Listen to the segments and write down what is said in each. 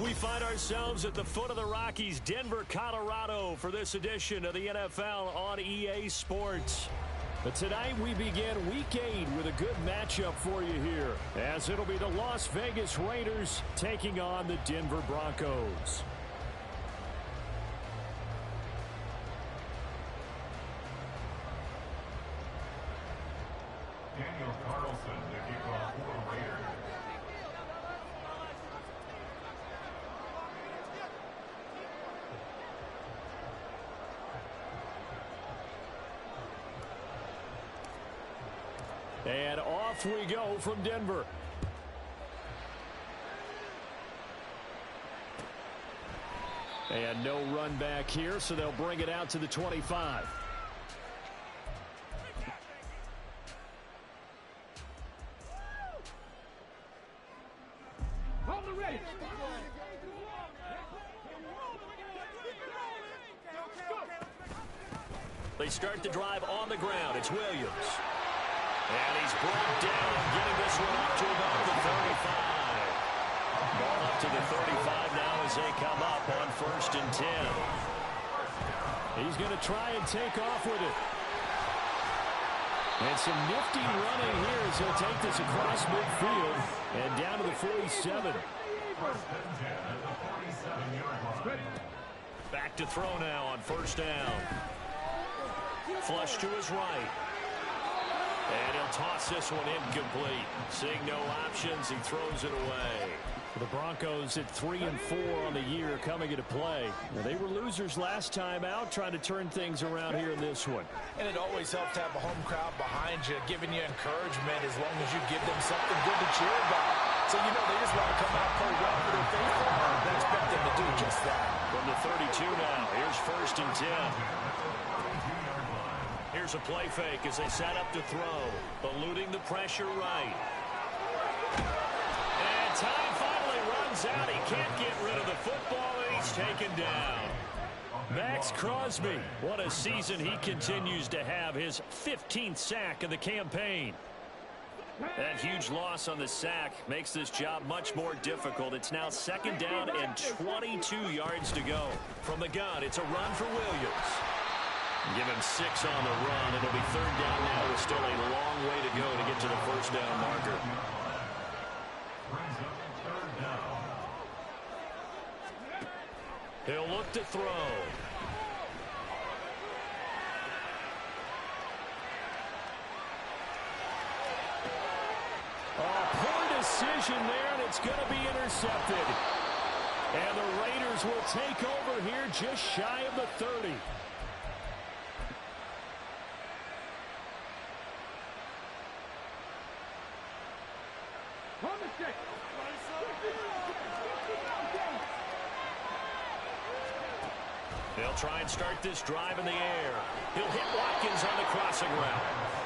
We find ourselves at the foot of the Rockies, Denver, Colorado, for this edition of the NFL on EA Sports. But tonight we begin Week 8 with a good matchup for you here, as it'll be the Las Vegas Raiders taking on the Denver Broncos. And off we go from Denver. And no run back here, so they'll bring it out to the 25. Hold the race. They start the drive on the ground. It's Williams. And he's brought down, getting this one up to about the 35. Ball up to the 35 now as they come up on 1st and 10. He's going to try and take off with it. And some nifty running here as he'll take this across midfield and down to the 47. Back to throw now on 1st down. Flush to his right. And he'll toss this one incomplete. Seeing no options, he throws it away. The Broncos at 3-4 on the year coming into play. Now, they were losers last time out, trying to turn things around here in this one. And it always helps to have a home crowd behind you, giving you encouragement as long as you give them something good to cheer about. So, you know, they just want to come out and play well for their faithful, and I expect them to do just that. From the 32 now, here's 1st and 10. Here's a play fake as they set up to throw, eluding the pressure right. And time finally runs out. He can't get rid of the football, and he's taken down. Max Crosby, what a season he continues to have, his 15th sack of the campaign. That huge loss on the sack makes this job much more difficult. It's now 2nd down and 22 yards to go. From the gun, it's a run for Williams. Give him 6 on the run. It'll be 3rd down now with still a long way to go to get to the 1st down marker. He'll look to throw. Poor decision there, and it's going to be intercepted. And the Raiders will take over here just shy of the 30. They'll try and start this drive in the air. He'll hit Watkins on the crossing route.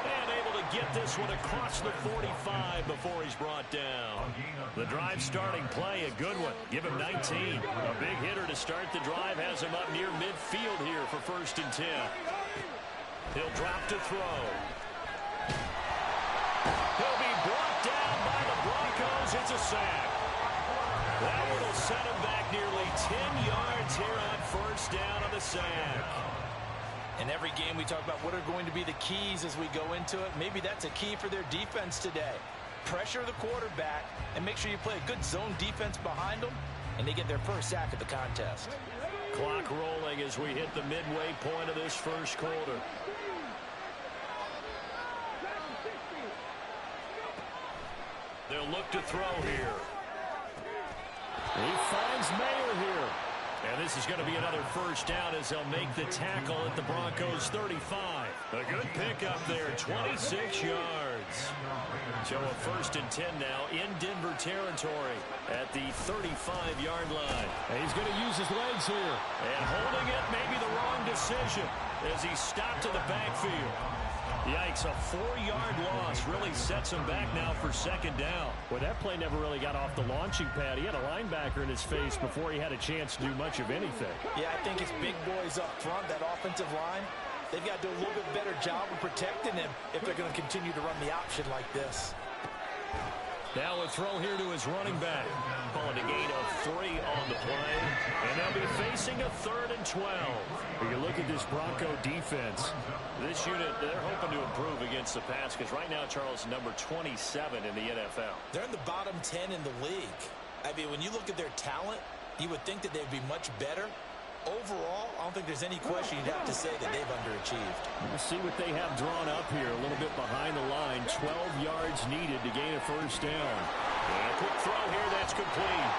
And able to get this one across the 45 before he's brought down. The drive starting play, a good one. Give him 19. A big hitter to start the drive has him up near midfield here for 1st and 10. He'll drop to throw. He'll be brought down by the Broncos. It's a sack. That one will set him back nearly 10 yards here on 1st down on the sack. In every game we talk about what are going to be the keys as we go into it. Maybe that's a key for their defense today. Pressure the quarterback and make sure you play a good zone defense behind them, and they get their 1st sack of the contest. Clock rolling as we hit the midway point of this 1st quarter. They'll look to throw here. He finds Mayer here. And this is going to be another 1st down as they'll make the tackle at the Broncos 35. A good pickup there, 26 yards. So a 1st and 10 now in Denver territory at the 35-yard line. And he's going to use his legs here. And holding it may be the wrong decision as he stopped in the backfield. Yikes, a 4-yard loss really sets him back now for 2nd down. Well, that play never really got off the launching pad. He had a linebacker in his face before he had a chance to do much of anything. Yeah, I think it's big boys up front, that offensive line. They've got to do a little bit better job of protecting him if they're going to continue to run the option like this. Now a throw here to his running back. Calling a gain of 3 on the play. And they'll be facing a 3rd and 12. When you look at this Bronco defense, this unit, they're hoping to improve against the pass because right now, Charles, number 27 in the NFL. They're in the bottom 10 in the league. I mean, when you look at their talent, you would think that they'd be much better. Overall, I don't think there's any question you'd have to say that they've underachieved. We'll see what they have drawn up here. A little bit behind the line. 12 yards needed to gain a first down. And a quick throw here. That's complete.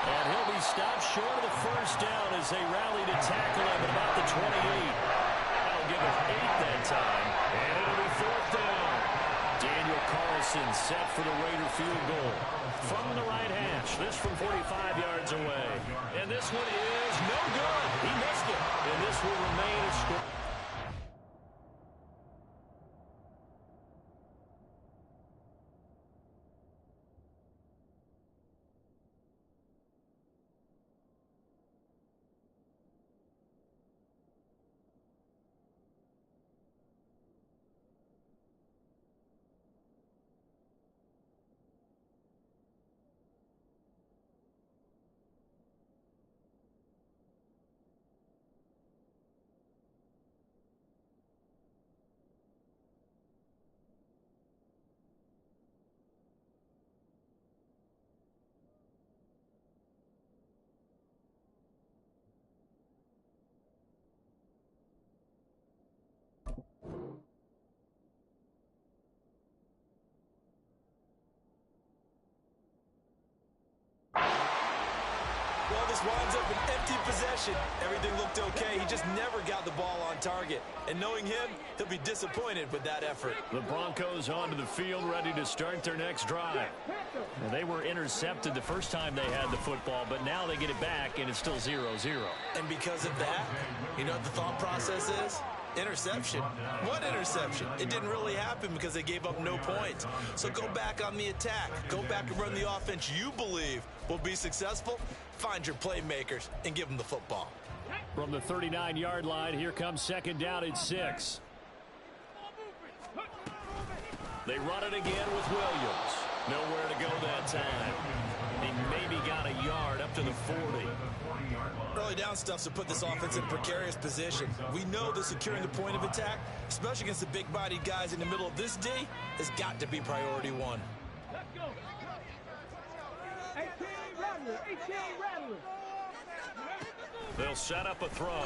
And he'll be stopped short of the first down as they rally to tackle him at about the 28. That'll give him 8 that time. And it'll be 4th down. Daniel Carlson set for the Raider field goal. From the right hash, this from 45 yards away. And this one is no good. He missed it. And this will remain a score. Well, this winds up an empty possession. Everything looked okay. He just never got the ball on target. And knowing him, he'll be disappointed with that effort. The Broncos onto the field, ready to start their next drive. Well, they were intercepted the first time they had the football, but now they get it back, and it's still 0-0. And because of that, you know what the thought process is? Interception. What interception? It didn't really happen because they gave up no points. So go back on the attack. Go back and run the offense you believe will be successful. Find your playmakers and give them the football. From the 39-yard line, here comes 2nd down at 6. They run it again with Williams. Nowhere to go that time. He maybe got a yard up to the 40. Early down stuff to put this offense in a precarious position. We know that securing the point of attack, especially against the big-bodied guys in the middle of this D, has got to be priority 1. They'll set up a throw.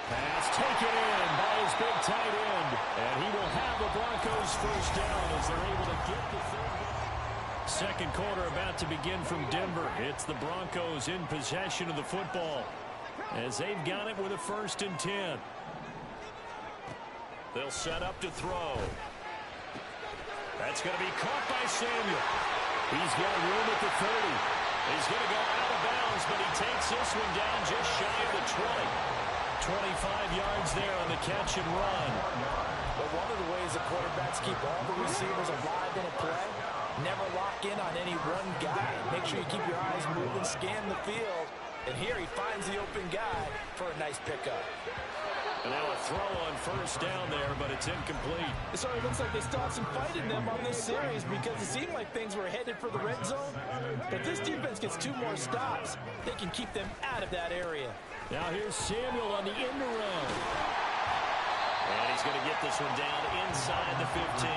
Pass taken in by his big tight end. And he will have the Broncos first down as they're able to get the third. Second quarter about to begin from Denver. It's the Broncos in possession of the football as they've got it with a 1st and 10. They'll set up to throw. That's going to be caught by Samuel. He's got room at the 30. He's going to go out of bounds, but he takes this one down just shy of the 20. 25 yards there on the catch and run. But one of the ways the quarterbacks keep all the receivers alive in a play, never lock in on any one guy. Make sure you keep your eyes moving, scan the field. And here he finds the open guy for a nice pickup. And now a throw on first down there, but it's incomplete. So it looks like they still have some fight in them on this series because it seemed like things were headed for the red zone. But this defense gets 2 more stops. They can keep them out of that area. Now here's Samuel on the end around. And he's going to get this one down inside the 15.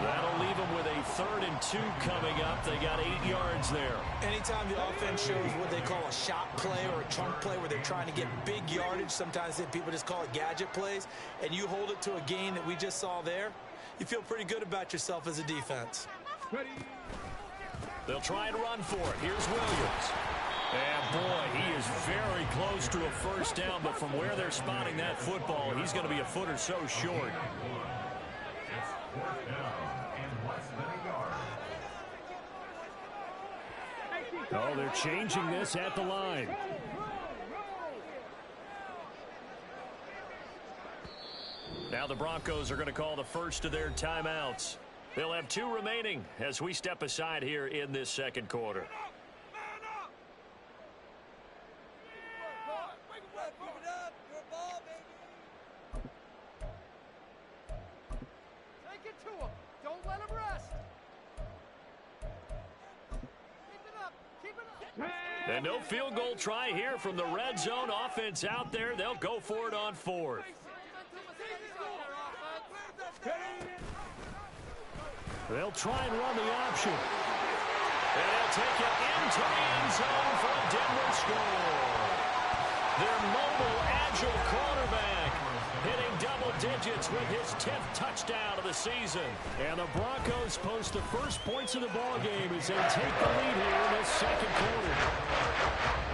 That'll leave them with a 3rd and 2 coming up. They got 8 yards there. Anytime the offense shows what they call a shot play or a chunk play where they're trying to get big yardage, sometimes people just call it gadget plays, and you hold it to a gain that we just saw there, you feel pretty good about yourself as a defense. They'll try and run for it. Here's Williams. And, boy, he is very close to a first down, but from where they're spotting that football, he's going to be a foot or so short. Oh, they're changing this at the line. Now the Broncos are going to call the first of their timeouts. They'll have 2 remaining as we step aside here in this second quarter. And no field goal try here from the red zone. Offense out there. They'll go for it on fourth. They'll try and run the option. And they'll take it into the end zone for a Denver score. Their mobile, agile quarterback hitting double digits with his 10th touchdown of the season. And the Broncos post the first points of the ball game as they take the lead here in this second quarter.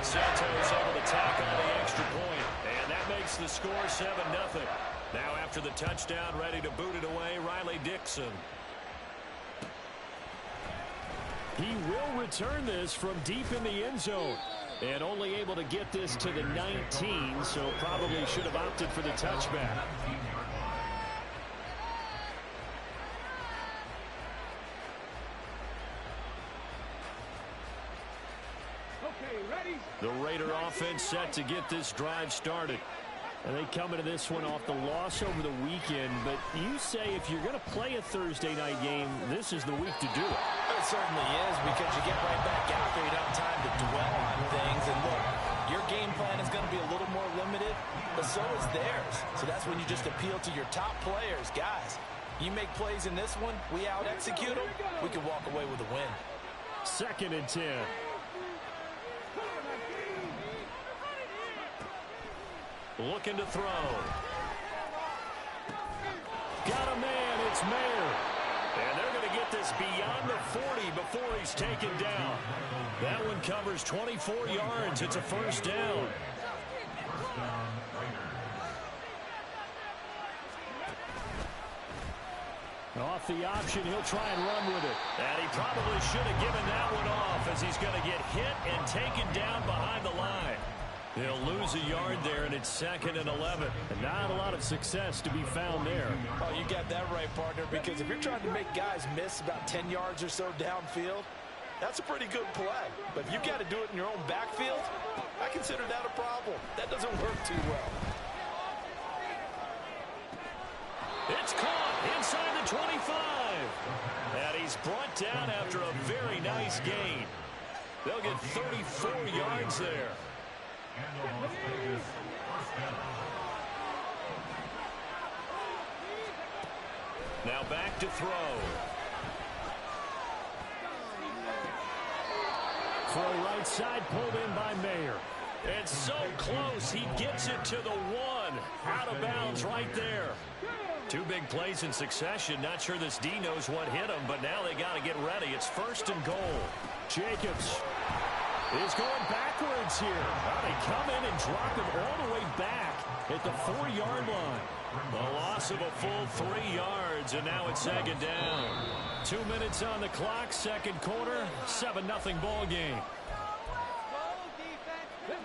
Santos able to tack on the extra point, and that makes the score 7-0. Now after the touchdown, ready to boot it away, Riley Dixon. He will return this from deep in the end zone. And only able to get this to the 19, so probably should have opted for the touchback. The Raider offense set to get this drive started. And they come into this one off the loss over the weekend. But you say if you're going to play a Thursday night game, this is the week to do it. It certainly is, because you get right back out there. You don't have time to dwell on things. And look, your game plan is going to be a little more limited, but so is theirs. So that's when you just appeal to your top players. Guys, you make plays in this one, we out-execute them, we can walk away with a win. 2nd and 10. Looking to throw. Got a man, it's Mayer. And they're going to get this beyond the 40 before he's taken down. That one covers 24 yards. It's a first down. Off the option, he'll try and run with it. And he probably should have given that one off, as he's going to get hit and taken down behind the line. He'll lose a yard there, and it's 2nd and 11. And not a lot of success to be found there. Oh, you got that right, partner, because if you're trying to make guys miss about 10 yards or so downfield, that's a pretty good play. But if you've got to do it in your own backfield, I consider that a problem. That doesn't work too well. It's caught inside the 25. And he's brought down after a very nice gain. They'll get 34 yards there. Now back to throw. Throw right side, pulled in by Mayer. It's so close, he gets it to the 1. Out of bounds right there. 2 big plays in succession. Not sure this D knows what hit him, but now they got to get ready. It's 1st and goal. Jacobs is going backwards here. Well, they come in and drop him all the way back at the 4-yard line. A loss of a full 3 yards, and now it's 2nd down. 2 minutes on the clock, second quarter, 7-0 ball game.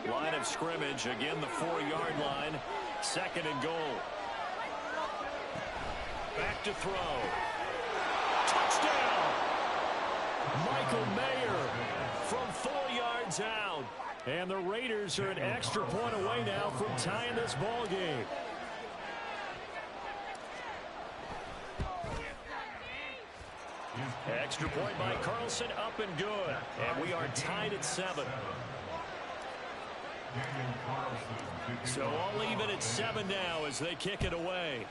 Line of scrimmage, again the 4-yard line, 2nd and goal. Back to throw. Touchdown! Michael Mayer from 4 yards out. And the Raiders are an extra point away now from tying this ball game. Extra point by Carlson, up and good. And we are tied at 7. So all even at 7 now as they kick it away.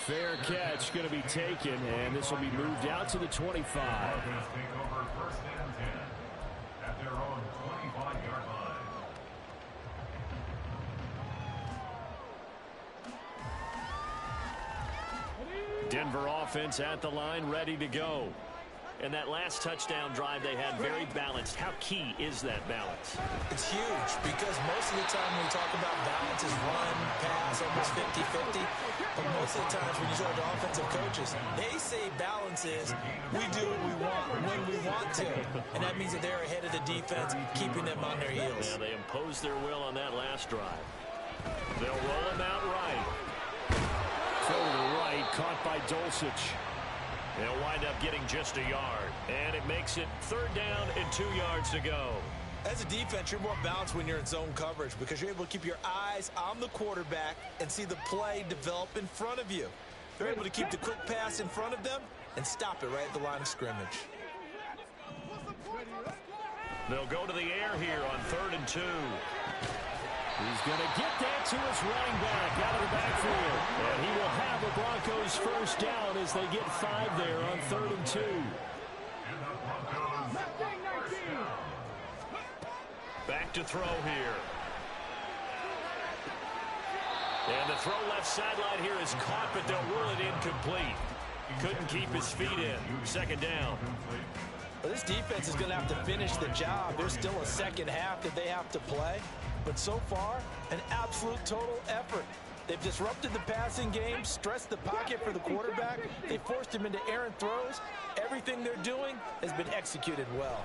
Fair catch going to be taken, and this will be moved out to the 25. At their own 25-yard line. Denver offense at the line, ready to go. And that last touchdown drive they had, very balanced. How key is that balance? It's huge, because most of the time when we talk about balance is run, pass, almost 50-50. But most of the times when you talk to offensive coaches, they say balance is we do what we want when we want to. And that means that they're ahead of the defense, keeping them on their heels. Yeah, they imposed their will on that last drive. They'll roll him out right. Throw to the right, caught by Dulcich. They'll wind up getting just a yard. And it makes it 3rd down and 2 yards to go. As a defense, you're more balanced when you're in zone coverage because you're able to keep your eyes on the quarterback and see the play develop in front of you. They're able to keep the quick pass in front of them and stop it right at the line of scrimmage. They'll go to the air here on 3rd and 2. He's going to get that to his running back out of the backfield. And he will have the Broncos first down as they get 5 there on 3rd and 2. Back to throw here. And the throw left sideline here is caught, but they'll rule it incomplete. Couldn't keep his feet in. 2nd down. Well, this defense is going to have to finish the job. There's still a second half that they have to play. But so far, an absolute total effort. They've disrupted the passing game, stressed the pocket for the quarterback. They forced him into errant throws. Everything they're doing has been executed well.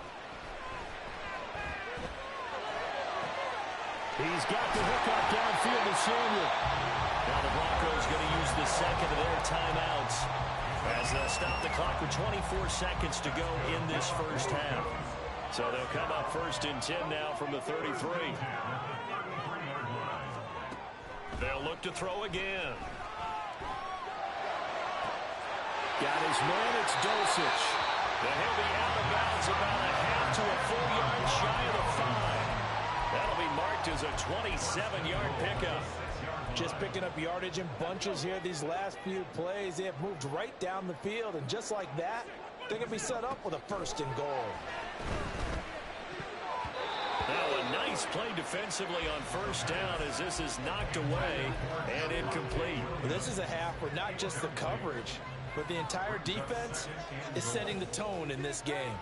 He's got the hook up downfield to Samuel. Now the Broncos going to use the second of their timeouts as they'll stop the clock with 24 seconds to go in this first half. So they'll come up 1st and 10 now from the 33. They'll look to throw again. Got his man, it's Dulcich. And he'll be out of bounds about a half to a full yard shy of the 5. That'll be marked as a 27-yard pickup. Just picking up yardage in bunches here these last few plays. They have moved right down the field, and just like that, they're going to be set up with a 1st and goal. Now a nice play defensively on 1st down as this is knocked away and incomplete. Well, this is a half where not just the coverage, but the entire defense is setting the tone in this game.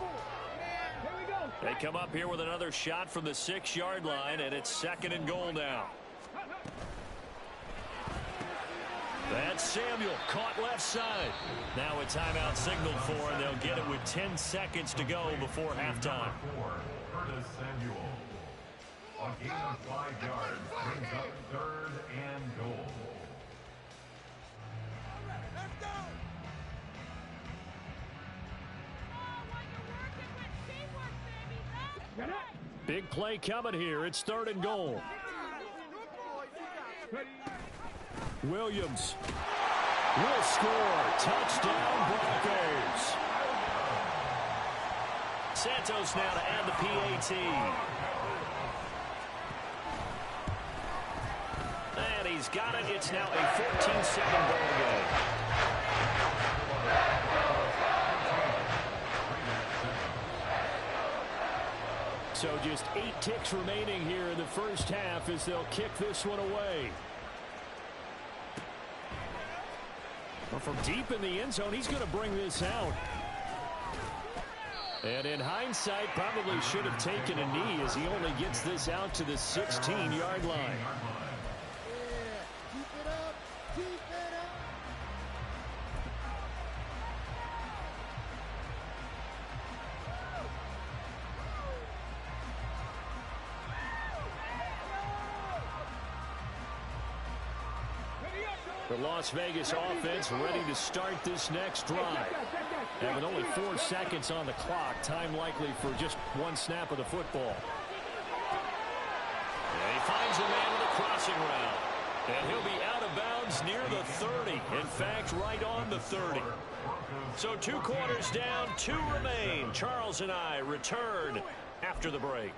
They come up here with another shot from the 6-yard line, and it's 2nd and goal now. That's Samuel, caught left side. Now a timeout signaled for, and they'll get it with 10 seconds to go before halftime. Samuel. A gain of 5 yards brings up 3rd and goal. Big play coming here. It's 3rd and goal. Williams will score. Touchdown, Broncos. Santos now to add the PAT. And he's got it. It's now a 14-7 ball game. So just 8 ticks remaining here in the first half as they'll kick this one away. Well, from deep in the end zone, he's going to bring this out. And in hindsight, probably should have taken a knee as he only gets this out to the 16-yard line. The Las Vegas offense ready to start this next drive. And with only 4 seconds on the clock, time likely for just 1 snap of the football. And he finds a man with a crossing route. And he'll be out of bounds near the 30. In fact, right on the 30. So 2 quarters down, 2 remain. Charles and I return after the break.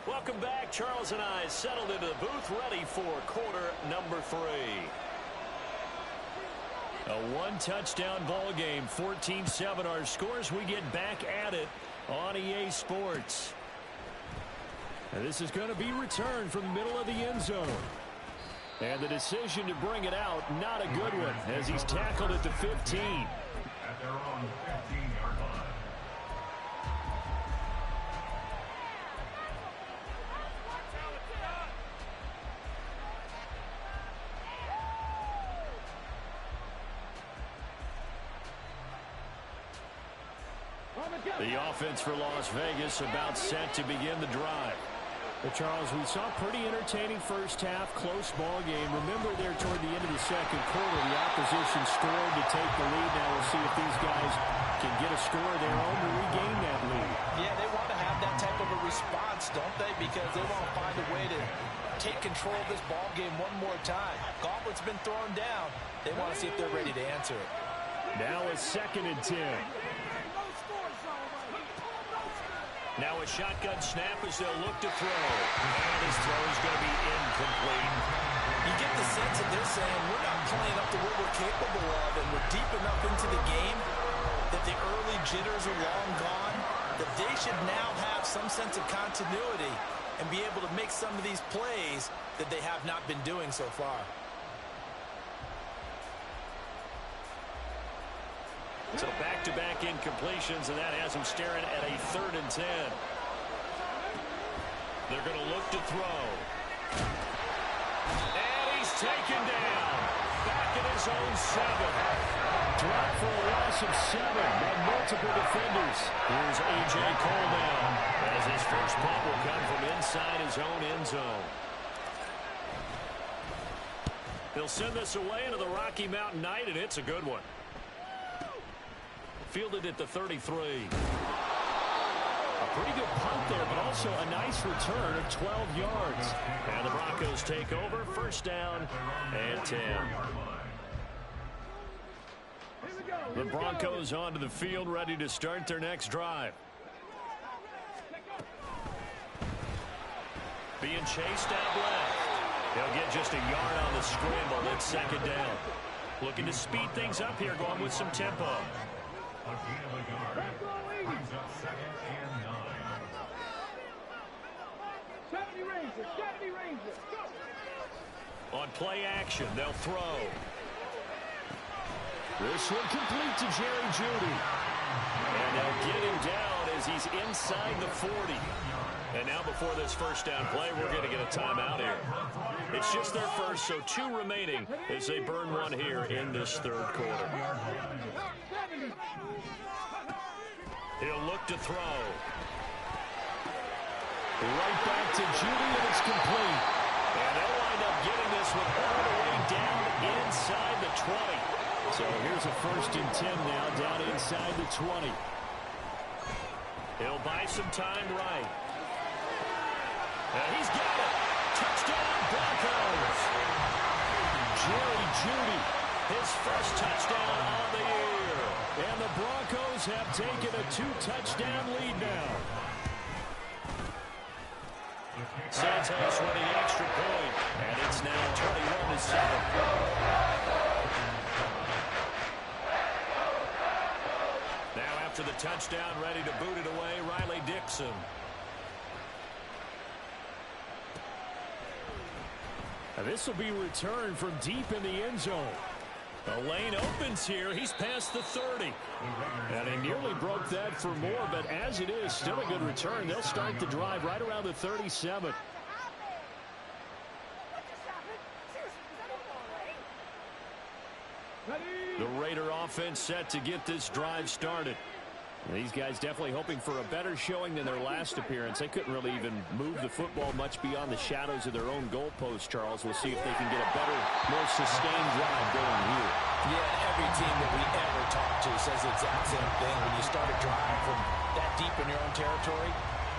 Welcome back. Charles and I settled into the booth, ready for quarter number 3. A 1-touchdown ball game, 14-7 our scores. We get back at it on EA Sports. And this is going to be returned from the middle of the end zone. And the decision to bring it out, not a good one, as he's tackled at the 15. At their own 15-yard line. The offense for Las Vegas about set to begin the drive. But Charles, we saw a pretty entertaining first half, close ball game. Remember there toward the end of the second quarter, the opposition scored to take the lead. Now we'll see if these guys can get a score of their own to regain that lead. Yeah, they want to have that type of a response, don't they? Because they want to find a way to take control of this ball game one more time. Gauntlet's been thrown down. They want to see if they're ready to answer it. Now a 2nd and 10. Now a shotgun snap as they'll look to throw. And his throw is going to be incomplete. You get the sense that they're saying we're not playing up to what we're capable of, and we're deep enough into the game that the early jitters are long gone, that they should now have some sense of continuity and be able to make some of these plays that they have not been doing so far. So back-to-back incompletions, and that has them staring at a 3rd and 10. They're going to look to throw. And he's taken down. Back at his own 7. Drop for a loss of 7 by multiple defenders. Here's A.J. Cole now, as his first punt will come from inside his own end zone. He'll send this away into the Rocky Mountain night, and it's a good one. Fielded at the 33. A pretty good punt there, but also a nice return of 12 yards. And the Broncos take over, 1st down and 10. The Broncos onto the field, ready to start their next drive. Being chased out left. He'll get just a yard on the scramble. It's 2nd down. Looking to speed things up here, going with some tempo. A gain of a yard brings up 2nd and 9. 70 Rangers, go! On play action, they'll throw. This one complete to Jerry Jeudy. And they'll get him down as he's inside the 40. And now before this 1st down play, we're going to get a timeout here. It's just their first, so 2 remaining as they burn one here in this 3rd quarter. He'll look to throw. Right back to Jeudy, and it's complete. And they'll wind up getting this one all the way down inside the 20. So here's a 1st and 10 now, down inside the 20. He'll buy some time right. And he's got it. Touchdown, Broncos. Jerry Jeudy, his first touchdown on the year. And the Broncos have taken a 2-touchdown lead now. Santos with the extra point. And it's now 21-7. Now after the touchdown, ready to boot it away, Riley Dixon. Now this will be returned from deep in the end zone. The lane opens here. He's past the 30. And he nearly broke that for more, but as it is, still a good return. They'll start the drive right around the 37. The Raider offense set to get this drive started. These guys definitely hoping for a better showing than their last appearance. They couldn't really even move the football much beyond the shadows of their own goalpost, Charles. We'll see if they can get a better, more sustained drive going here. Yeah, every team that we ever talk to says the exact same thing. When you start a drive from that deep in your own territory,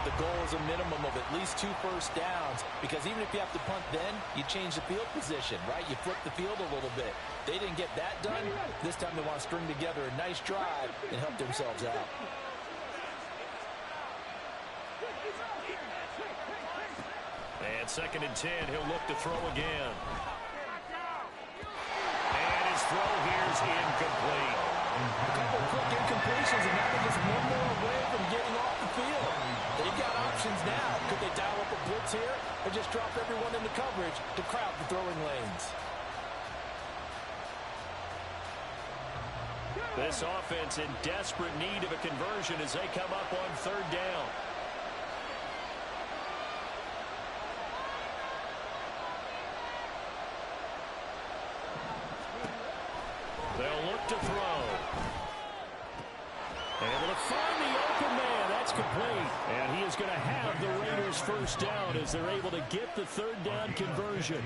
the goal is a minimum of at least 2 first downs, because even if you have to punt then, you change the field position, right? You flip the field a little bit. They didn't get that done. This time they want to string together a nice drive and help themselves out. And 2nd and 10, he'll look to throw again. And his throw here is incomplete. A couple of quick incompletions, and now they're just one more away from getting off the field. They've got options now. Could they dial up a blitz here or just drop everyone into coverage to crowd the throwing lanes? This offense in desperate need of a conversion as they come up on 3rd down. They'll look to throw. Able to find the open man. That's complete. And he is going to have the Raiders' first down as they're able to get the 3rd down conversion.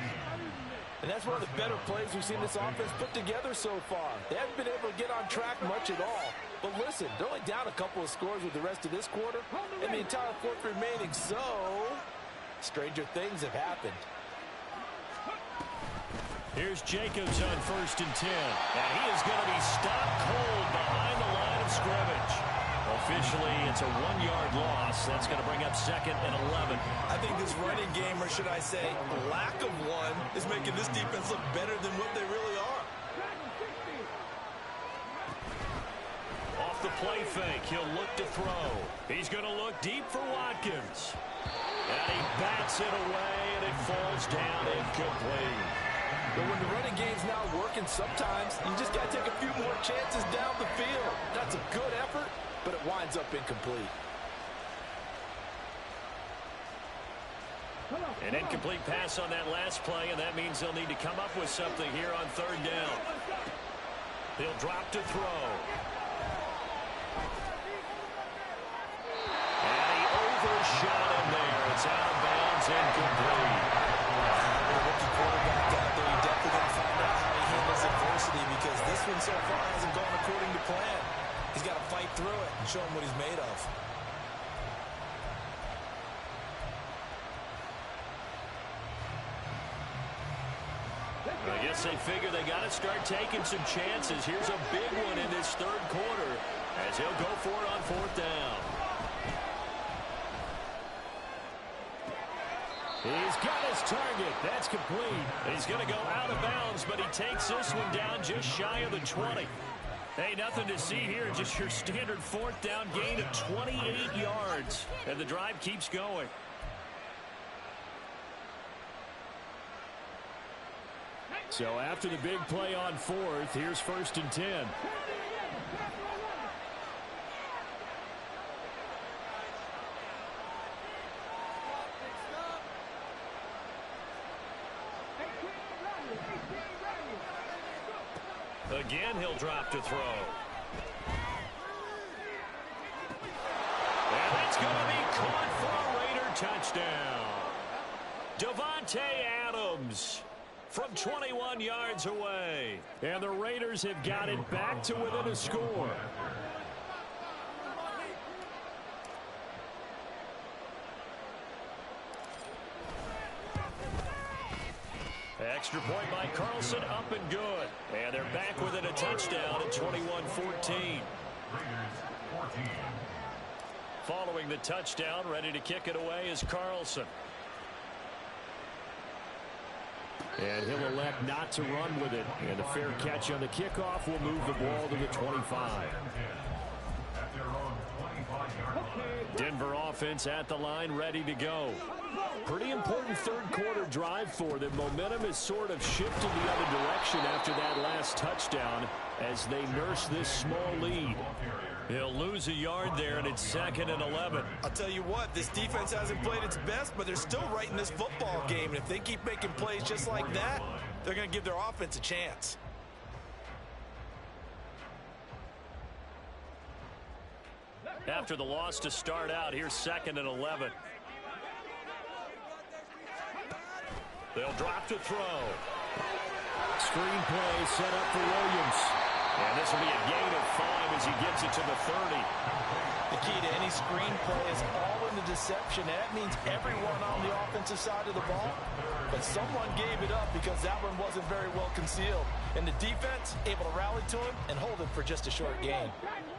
And that's one of the better plays we've seen this offense put together so far. They haven't been able to get on track much at all. But listen, they're only down a couple of scores with the rest of this quarter and the entire 4th remaining. So, stranger things have happened. Here's Jacobs on 1st and 10. And he is going to be stopped cold behind the line of scrimmage. Officially, it's a 1-yard loss. That's going to bring up 2nd and 11. I think this running game, or should I say lack of one, is making this defense look better than what they really are. Off the play fake, he'll look to throw. He's going to look deep for Watkins. And he bats it away, and it falls down incomplete. But when the running game's not working, sometimes you just got to take a few more chances down the field. That's a good effort, but it winds up incomplete. An incomplete pass on that last play, and that means they'll need to come up with something here on 3rd down. He'll drop to throw. And he overshot him there. It's out of bounds, incomplete. The rookie quarterback out there, he definitely got to find out how he handles adversity, because this one so far hasn't gone according to plan. He's got to fight through it and show him what he's made of. I guess they figure they got to start taking some chances. Here's a big one in this 3rd quarter as he'll go for it on 4th down. He's got his target. That's complete. He's going to go out of bounds, but he takes this one down just shy of the 20. Hey, nothing to see here. Just your standard 4th down gain of 28 yards. And the drive keeps going. So after the big play on 4th, here's 1st and 10. Again, he'll drop to throw. And that's going to be caught for a Raider touchdown. Davante Adams from 21 yards away. And the Raiders have got it back to within a score. Extra point by Carlson, up and good. And they're back within a touchdown at 21-14. Following the touchdown, ready to kick it away is Carlson. And he'll elect not to run with it. And a fair catch on the kickoff will move the ball to the 25. Denver offense at the line, ready to go. Pretty important 3rd quarter drive for them. Momentum has sort of shifted the other direction after that last touchdown as they nurse this small lead. He'll lose a yard there, and it's 2nd and 11. I'll tell you what, this defense hasn't played its best, but they're still right in this football game. And if they keep making plays just like that, they're going to give their offense a chance. After the loss to start out, here's 2nd and 11. They'll drop to throw. Screen play set up for Williams. And this will be a gain of 5 as he gets it to the 30. The key to any screen play is all in the deception. That means everyone on the offensive side of the ball. But someone gave it up because that one wasn't very well concealed. And the defense able to rally to him and hold it for just a short gain.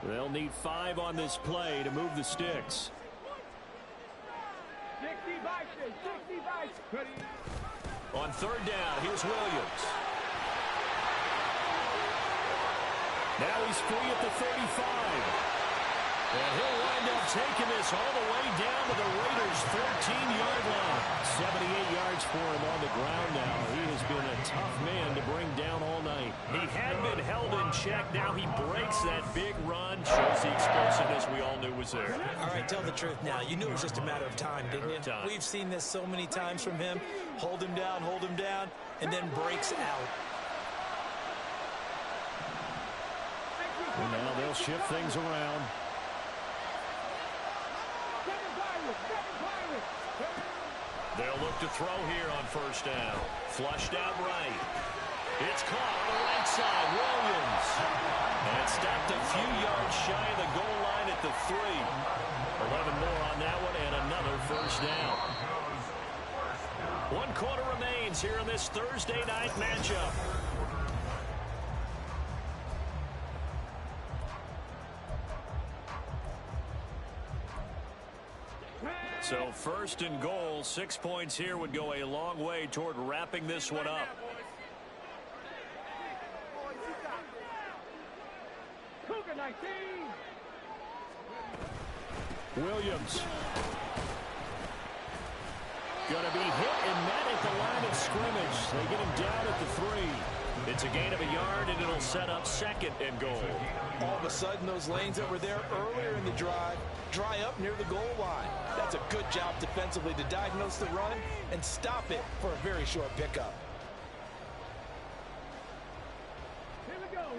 They'll need 5 on this play to move the sticks. 60 bikes, 60 bikes. On 3rd down, here's Williams. Now he's free at the 35. And he'll wind up taking this all the way down to the Raiders' 13-yard line. 78 yards for him on the ground now. He has been a tough man to bring down all night. He had been held in check. Now he breaks that big run. Shows the explosiveness we all knew was there. All right, tell the truth now. You knew it was just a matter of time, didn't you? We've seen this so many times from him. Hold him down, and then breaks out. And now they'll shift things around. They'll look to throw here on 1st down. Flushed out right. It's caught on the right side. Williams. And it's stopped a few yards shy of the goal line at the 3. 11 more on that one and another 1st down. 1 quarter remains here in this Thursday night matchup. So 1st and goal, 6 points here would go a long way toward wrapping this one up. Williams. Going to be hit and met at the line of scrimmage. They get him down at the 3. It's a gain of a yard, and it'll set up 2nd and goal. All of a sudden, those lanes that were there earlier in the drive dry up near the goal line. That's a good job defensively to diagnose the run and stop it for a very short pickup.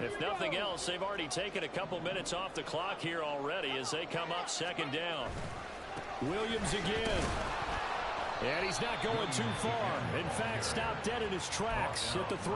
If nothing else, they've already taken a couple minutes off the clock here already as they come up 2nd down. Williams again. And he's not going too far. In fact, stopped dead in his tracks at the 3.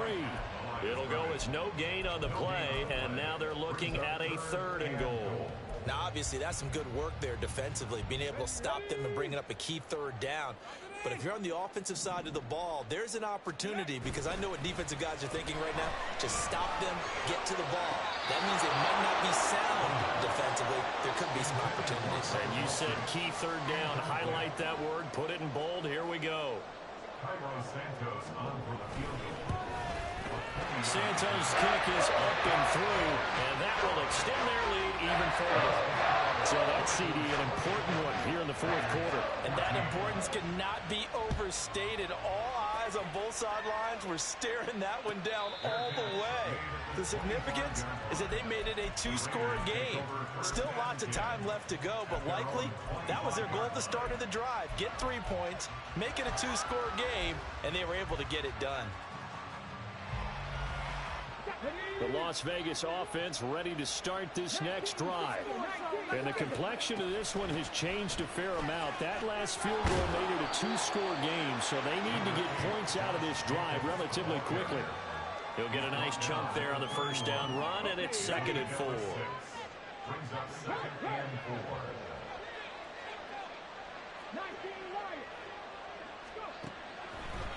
It'll go as no gain on the play, and now they're looking at a 3rd and goal. Now, obviously, that's some good work there defensively, being able to stop them and bringing up a key 3rd down. But if you're on the offensive side of the ball, there's an opportunity, because I know what defensive guys are thinking right now. Just stop them, get to the ball. That means it might not be sound defensively. There could be some opportunities. And you said key 3rd down. Highlight that word. Put it in bold. Here we go. Santos on for the field goal. Santos' kick is up and through, and that will extend their lead even further. So that CD, an important one here in the 4th quarter. And that importance cannot be overstated. All eyes on both sidelines were staring that one down all the way. The significance is that they made it a 2-score game. Still lots of time left to go, but likely that was their goal at the start of the drive. Get 3 points, make it a 2-score game, and they were able to get it done. The Las Vegas offense ready to start this next drive. And the complexion of this one has changed a fair amount. That last field goal made it a 2-score game, so they need to get points out of this drive relatively quickly. He'll get a nice chunk there on the 1st down run, and it's 2nd and 4. Brings up 2nd and 4.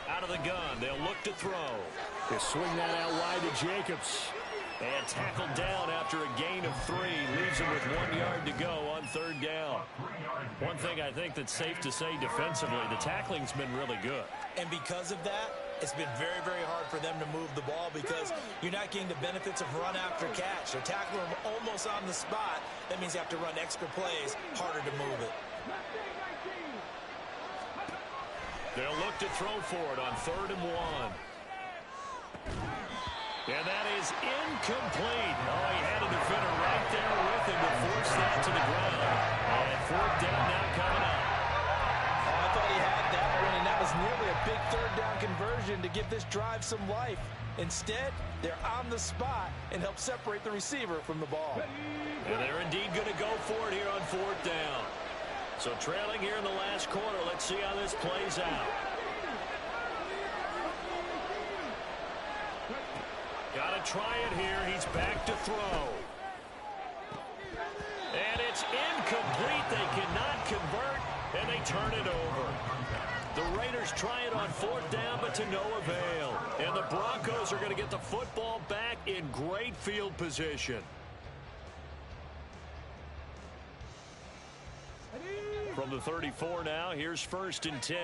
Out of the gun, they'll look to throw. They swing that out wide to Jacobs. And tackled down after a gain of 3. Leaves him with 1 yard to go on 3rd down. One thing I think that's safe to say defensively, the tackling's been really good. And because of that, it's been very, very hard for them to move the ball because you're not getting the benefits of run after catch. They're tackling them almost on the spot. That means you have to run extra plays, harder to move it. They'll look to throw for it on 3rd and 1. And that is incomplete. Oh, he had a defender right there with him to force that to the ground. And 4th down now coming up. Oh, I thought he had that one, and that was nearly a big 3rd down conversion to give this drive some life. Instead, they're on the spot and help separate the receiver from the ball. And they're indeed going to go for it here on 4th down. So trailing here in the last quarter. Let's see how this plays out. Got to try it here. He's back to throw. And it's incomplete. They cannot convert, and they turn it over. The Raiders try it on 4th down, but to no avail. And the Broncos are going to get the football back in great field position. From the 34 now, here's 1st and 10.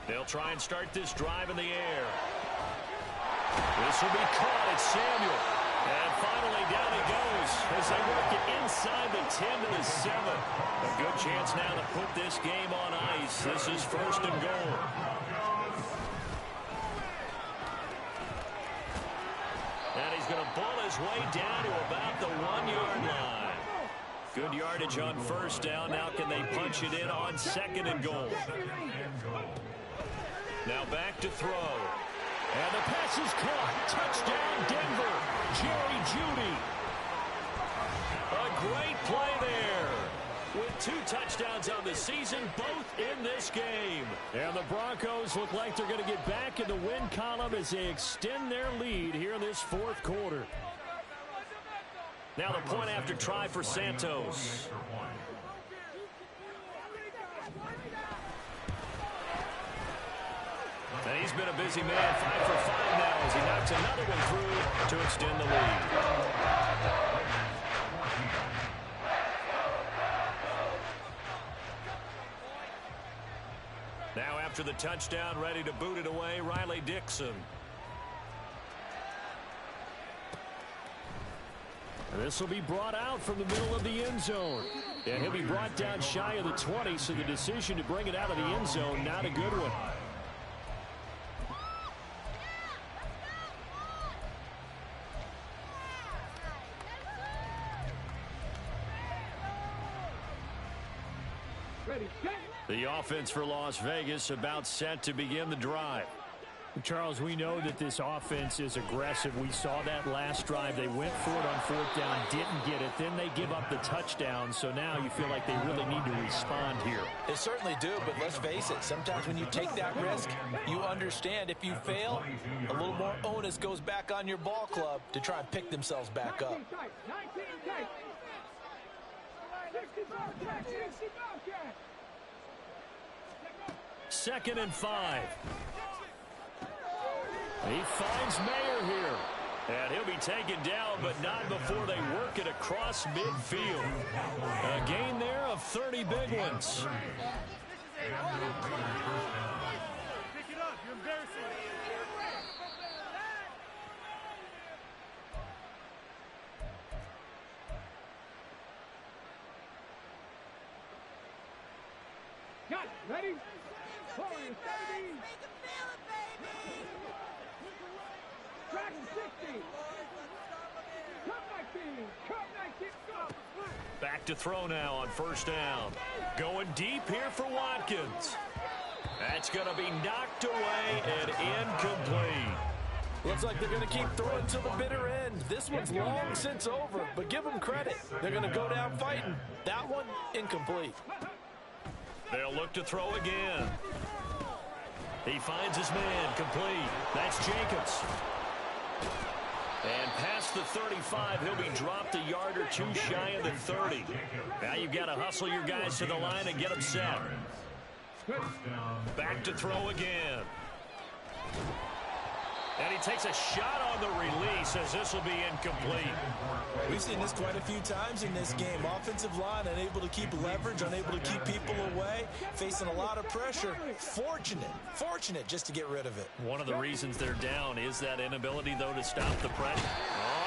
They'll try and start this drive in the air. This will be caught. It's Samuel. And finally down he goes as they work it inside the 10 to the 7. A good chance now to put this game on ice. This is 1st and goal. And he's going to bull his way down to about the 1-yard line. Good yardage on 1st down. Now can they punch it in on 2nd and goal? Now back to throw. And the pass is caught. Touchdown, Denver. Jerry Jeudy. A great play there. With 2 touchdowns on the season, both in this game. And the Broncos look like they're going to get back in the win column as they extend their lead here in this 4th quarter. Now the point after try for Santos. And he's been a busy man, 5 for 5 now as he knocks another one through to extend the lead. Now after the touchdown, ready to boot it away, Riley Dixon. And this will be brought out from the middle of the end zone. And he'll be brought down shy of the 20, so the decision to bring it out of the end zone, not a good one. The offense for Las Vegas about set to begin the drive. Charles, we know that this offense is aggressive. We saw that last drive. They went for it on 4th down, didn't get it. Then they give up the touchdown. So now you feel like they really need to respond here. They certainly do, but let's face it. Sometimes when you take that risk, you understand if you fail, a little more onus goes back on your ball club to try and pick themselves back up. 2nd and 5. He finds Mayer here. And he'll be taken down, but not before they work it across midfield. A gain there of 30 big ones. Pick it up. You're embarrassing. Got it. Ready? Forward, 70. Track 60. Come 19. Come 19. Go. Back to throw now on 1st down. Going deep here for Watkins. That's going to be knocked away and incomplete. Looks like they're going to keep throwing to the bitter end. This one's long since over, but give them credit. They're going to go down fighting. That one, incomplete. They'll look to throw again. He finds his man, complete. That's Jacobs. And past the 35, he'll be dropped a yard or two shy of the 30. Now you've got to hustle your guys to the line and get them set. Back to throw again. And he takes a shot on the release as this will be incomplete. We've seen this quite a few times in this game. Offensive line unable to keep leverage, unable to keep people away, facing a lot of pressure. Fortunate just to get rid of it. One of the reasons they're down is that inability, though, to stop the pressure.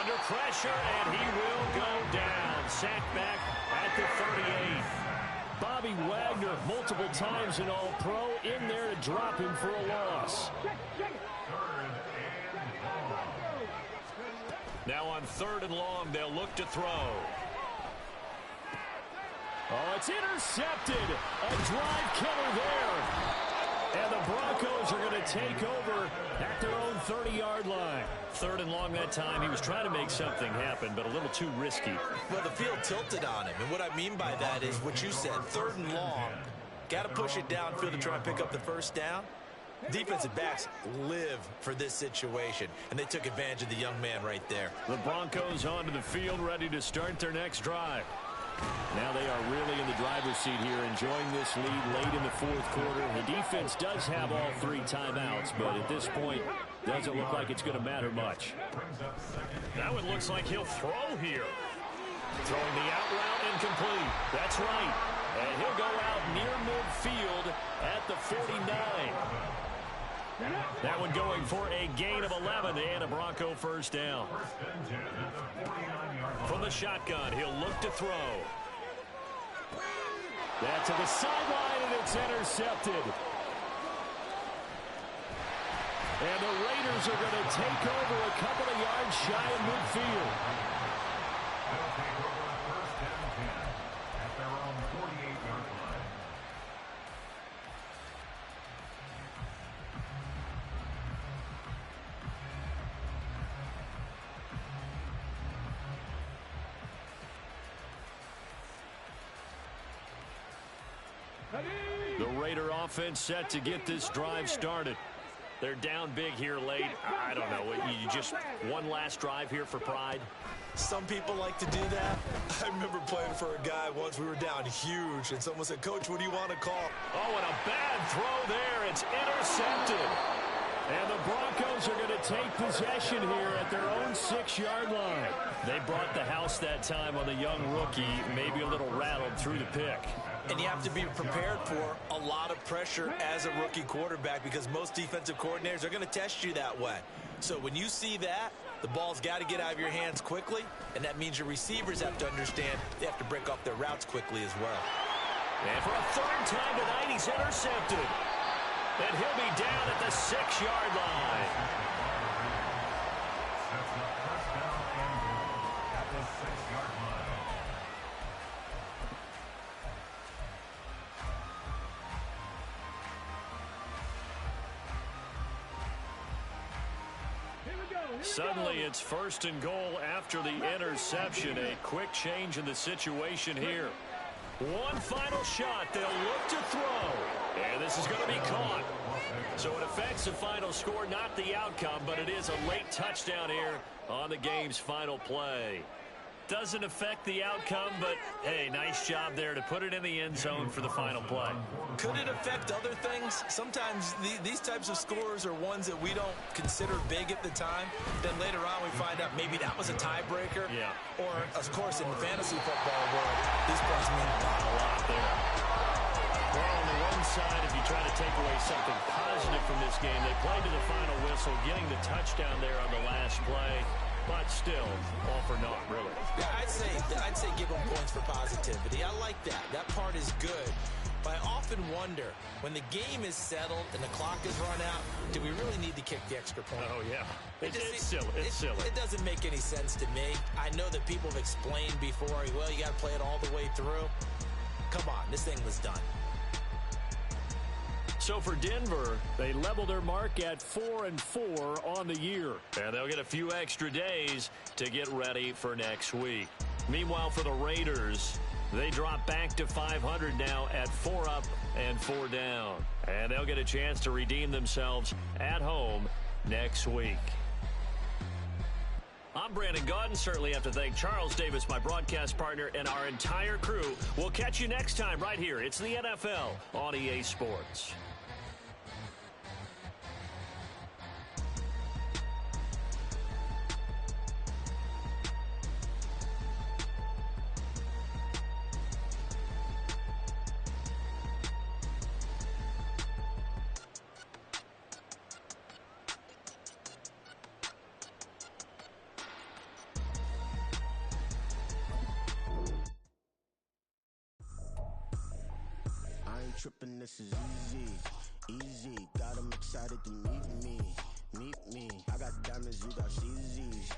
Under pressure, and he will go down. Sacked back at the 38. Bobby Wagner, multiple times in All-Pro, in there to drop him for a loss. Now on 3rd and long, they'll look to throw. Oh, it's intercepted. A drive killer there. And the Broncos are going to take over at their own 30-yard line. 3rd and long that time. He was trying to make something happen, but a little too risky. Well, the field tilted on him. And what I mean by that is what you said, 3rd and long. Got to push it downfield to try and pick up the 1st down. Defensive backs live for this situation, and they took advantage of the young man right there. The Broncos onto the field, ready to start their next drive. Now they are really in the driver's seat here, enjoying this lead late in the 4th quarter. The defense does have all 3 timeouts, but at this point, doesn't look like it's going to matter much. Now it looks like he'll throw here. Throwing the out route incomplete. That's right. And he'll go out near midfield at the 49. That one going for a gain of 11 and a Bronco 1st down. From the shotgun, he'll look to throw. That's to the sideline, and it's intercepted. And the Raiders are going to take over a couple of yards shy of midfield. They'll take over 1st and 10 at their own 48-yard line. The Raider offense set to get this drive started. They're down big here late. I don't know. You just one last drive here for pride? Some people like to do that. I remember playing for a guy once. We were down huge, and someone said, "Coach, what do you want to call?" Oh, and a bad throw there. It's intercepted. And the Broncos are going to take possession here at their own 6-yard line. They brought the house that time on the young rookie, maybe a little rattled through the pick. And you have to be prepared for a lot of pressure as a rookie quarterback because most defensive coordinators are going to test you that way. So when you see that, the ball's got to get out of your hands quickly, and that means your receivers have to understand they have to break off their routes quickly as well. And for a third time tonight, he's intercepted. And he'll be down at the 6-yard line. That's the first down and goal at the 6-yard line. Suddenly it's 1st and goal after the interception. A quick change in the situation here. One final shot. They'll look to throw. And this is going to be caught. So it affects the final score, not the outcome, but it is a late touchdown here on the game's final play. Doesn't affect the outcome, but, hey, nice job there to put it in the end zone for the final play. Could it affect other things? Sometimes these types of scores are ones that we don't consider big at the time. Then later on we find out maybe that was a tiebreaker. Yeah. Or, of course, in the fantasy football world, these plays mean a lot there. Well, on the one side, if you try to take away something positive from this game, they played to the final whistle, getting the touchdown there on the last play. But still, all for naught, really. Yeah, I'd say give them points for positivity. I like that. That part is good. But I often wonder, when the game is settled and the clock is run out, do we really need to kick the extra point? Oh, yeah. It's silly. It's silly. It doesn't make any sense to me. I know that people have explained before, well, you got to play it all the way through. Come on, this thing was done. So for Denver, they level their mark at 4-4 on the year. And they'll get a few extra days to get ready for next week. Meanwhile, for the Raiders, they drop back to 500 now at 4 up and 4 down. And they'll get a chance to redeem themselves at home next week. I'm Brandon Gaudin. Certainly have to thank Charles Davis, my broadcast partner, and our entire crew. We'll catch you next time right here. It's the NFL on EA Sports. Tripping, this is easy, got them excited to meet me, I got diamonds, you got CZs,